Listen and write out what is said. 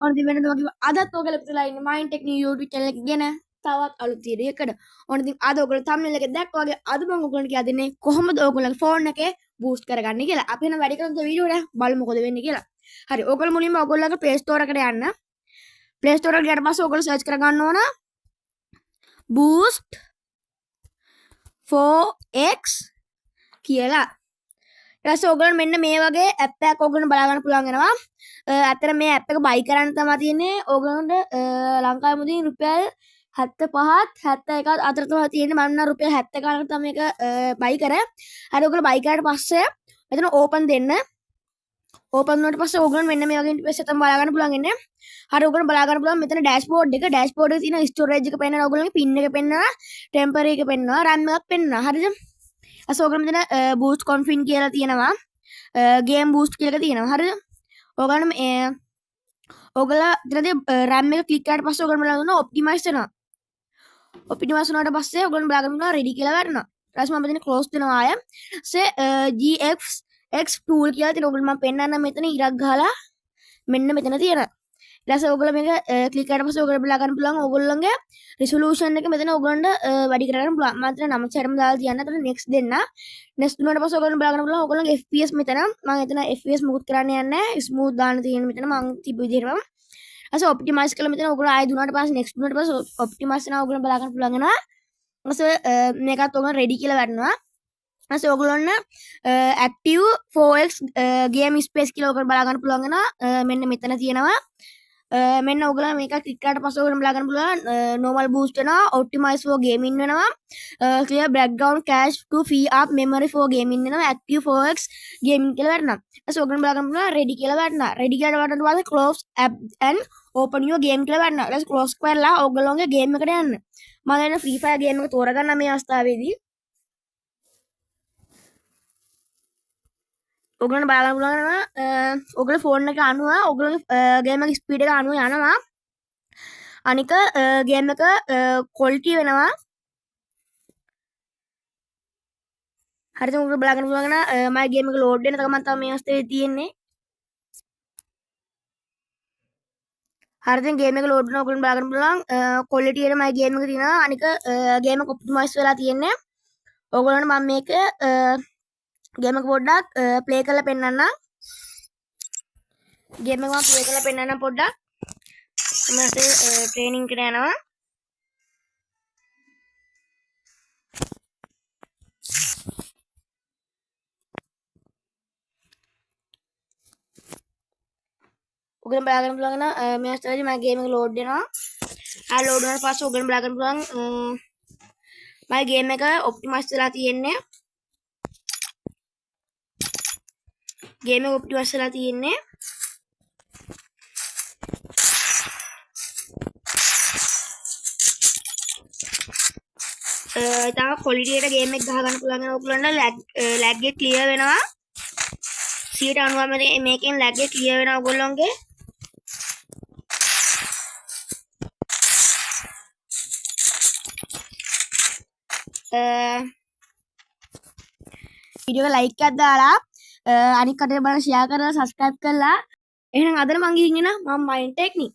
ඔන්න ඉතින් වෙනද වගේ අදත් ඔයගොල්ලෝ ඉපදලා ඉන්නේ මයින්ඩ් ටෙක්නික් YouTube channel එක ගැන තවත් අලුත් වීඩියෝ එකකට. ඔන්න ඉතින් අද ඔයගොල්ලෝ thumbnail එකේ දැක්කා වගේ අද මම ඔයගොල්ලන්ට කියලා දෙන්නේ කොහොමද ඔයගොල්ලන්ගේ ෆෝන් එකේ බූස්ට් කරගන්නේ කියලා. අපි එන වැඩි කරමු වීඩියෝ එක බලමු මොකද වෙන්නේ කියලා. හරි ඔයගොල්ලෝ මුලින්ම ඔයගොල්ලෝගේ Play Store එකට යන්න. Play Store එකට ගියාට පස්සේ ඔයගොල්ලෝ search කරගන්න ඕන boost 4x කියලා. ඊට ඔයගොල්ලෝ මෙන්න මේ වගේ ඇප් එකක් ඔයගොල්ලෝ බලා ගන්න පුළුවන් වෙනවා. ඇත්තට මේ ඇප් එක බයි කරන්න තමයි තියෙන්නේ. ඔයගොල්ලන්ට ලංකාවේ මුදින් රුපියල් 75ත් 71ත් අතර තමයි තියෙන්නේ. මම නම් රුපියල් 71කට තමයි මේක බයි කරේ. හරි ඔයගොල්ලෝ බයි කරාට පස්සේ මෙතන ඕපන් දෙන්න. ඕපන් වුණාට පස්සේ ඔයගොල්ලෝ මෙන්න මේ වගේ ඉන්ටර්ෆේස් එක තමයි බලා ගන්න පුළුවන් ඉන්නේ. හරි ඔයගොල්ලෝ බලා ගන්න පුළුවන් මෙතන ඩෑෂ්බෝඩ් එක. ඩෑෂ්බෝඩ් එකේ තියෙන ස්ටෝරේජ් එක පෙන්නනවා. ඔයගොල්ලෝගේ පින් එක පෙන්නනවා. ටෙම්පරරි එක පෙන්නනවා. RAM එකක් පෙන්නනවා. හරිද? ඔයගොල්ලෝ මෙතන බූස්ට් කොන්ෆිග් කියලා තියෙනවා. ගේම් බූස්ට් කියලා තියෙනවා. හරිද? ඔයගොල්ලෝ ඔයගොල්ලෝ ඉතින්දී RAM එක ක්ලික් කරාට පස්සේ ඔයගොල්ලෝ බලන්න ඔප්ටිමයිස් වෙනවා. ඔප්ටිමයිස් වුණාට පස්සේ ඔයගොල්ලෝ බලන්න රෙඩි කියලා වැටෙනවා. ඊට පස්සේ මම මෙතන ක්ලෝස් දෙනවා ආය. GFX tool කියලා තියෙන ඔයගොල්ලෝ මම පෙන්නන්න මෙතන ඉරක් ගහලා මෙන්න මෙතන තියෙනවා. ඊට පස්සේ ඔයගොල්ලෝ මේක ක්ලික් කරාට පස්සේ ඔයගොල්ලෝ බලා ගන්න පුළුවන් ඔයගොල්ලෝගේ resolution එක මෙතන ඔයගොල්ලන්ට වැඩි කරගන්න පුළුවන්. මම මෙතන නම සැරම දාලා තියන්න. එතන next දෙන්න. next දුන්නාට පස්සේ ඔයගොල්ලෝ බලා ගන්න පුළුවන් ඔයගොල්ලෝගේ FPS මෙතන. මම එතන FPS මුකුත් කරන්න යන්නේ නැහැ. smooth දාන්න තියෙන මෙතන මම තිබ්බ විදිහටම. අස ඔප්ටිමයිස් කරලා මෙතන ඔයගොල්ලෝ ආයෙ දුන්නාට පස්සේ next දුන්නාට පස්සේ ඔප්ටිමයිස් වෙනවා ඔයගොල්ලෝ බලා ගන්න පුළුවන් වෙනවා. ඊට මේකත් ඔයගොල්ලෝ ready කියලා වැටෙනවා. ඊට ඔයගොල්ලොන්න active 4x game space කියලා ඔයගොල්ලෝ බලා ගන්න පුළුවන් වෙනවා. මෙන්න මෙතන තියෙනවා. මෙන්න ඔයගොල්ලෝ මේක ක්ලික් කරාට පස්සේ ඔයගොල්ලෝ බලා ගන්න පුළුවන් normal boost වෙනවා, optimize for gaming වෙනවා, clear background cache to free up memory for gaming වෙනවා, active 4x gaming කියලා වැටෙනවා. ඊට ඔයගොල්ලෝ බලා ගන්න පුළුවන් ready කියලා වැටෙනවා. ready කියලා වැටුණාට පස්සේ close app and open your game කියලා වැටෙනවා. ඊට close කරලා ඔයගොල්ලෝගේ game එකට යන්න. මම දැන් free fire game එක තෝරගන්න මේ අවස්ථාවේදී ඔගලන් බාගන්න පුළුවන් ඔගල ෆෝන් එක අනුව ඔගලගේ ගේම් එක ස්පීඩ් එක අනුව යනවා. අනික ගේම් එක ක්වොලිටි වෙනවා. හරිද? ඔගල බලාගන්න පුළුවන් මගේ ගේම් එක ලෝඩ් වෙන තකමන් තමයි මේ අවස්ථාවේ තියෙන්නේ. හරිද? ගේම් එක ලෝඩ් වෙනවා ඔගලන් බලාගන්න පුළුවන් ක්වොලිටි එක මගේ ගේම් එක තියෙනවා. අනික ගේම් එක ඔප්ටිමයිස් වෙලා තියෙන්නේ. ඔගලන්ට මම මේක ගේම එක පොඩ්ඩක් ප්ලේ කරලා පෙන්නන්න. ගේම එක මම ප්ලේ කරලා පෙන්නන්න පොඩ්ඩක්. මම ට්‍රේනින් එකට යනවා. ඔයගොල්ලෝ බලාගන්න පුළුවන් නම් මේ අවස්ථාවේදී මගේ ගේම එක ලෝඩ් වෙනවා. ආ ලෝඩ් වුණාට පස්සේ ඔයගොල්ලෝ බලාගන්න පුළුවන් මගේ ගේම එක ඔප්ටිමයිස් වෙලා තියෙන්නේ. ගේම එක ඔප්ටිමයිස් වෙලා තියෙන්නේ. තව ක්වොලිටි එකට ගේම් එක ගහ ගන්න පුළුවන් ඔයගොල්ලන්ට ලැග් එක ක්ලියර් වෙනවා. 90% මේකෙන් ලැග් එක ක්ලියර් වෙනවා ඔයගොල්ලන්ගේ. වීඩියෝ එක ලයික් එකක් දාලා අනික් කටේ බලන්න ෂෙයා කරලා සබ්ස්ක්‍රයිබ් කරලා එහෙනම් අදට මං ගිහින් එනවා මම මයින්ඩ් ටෙක්නික්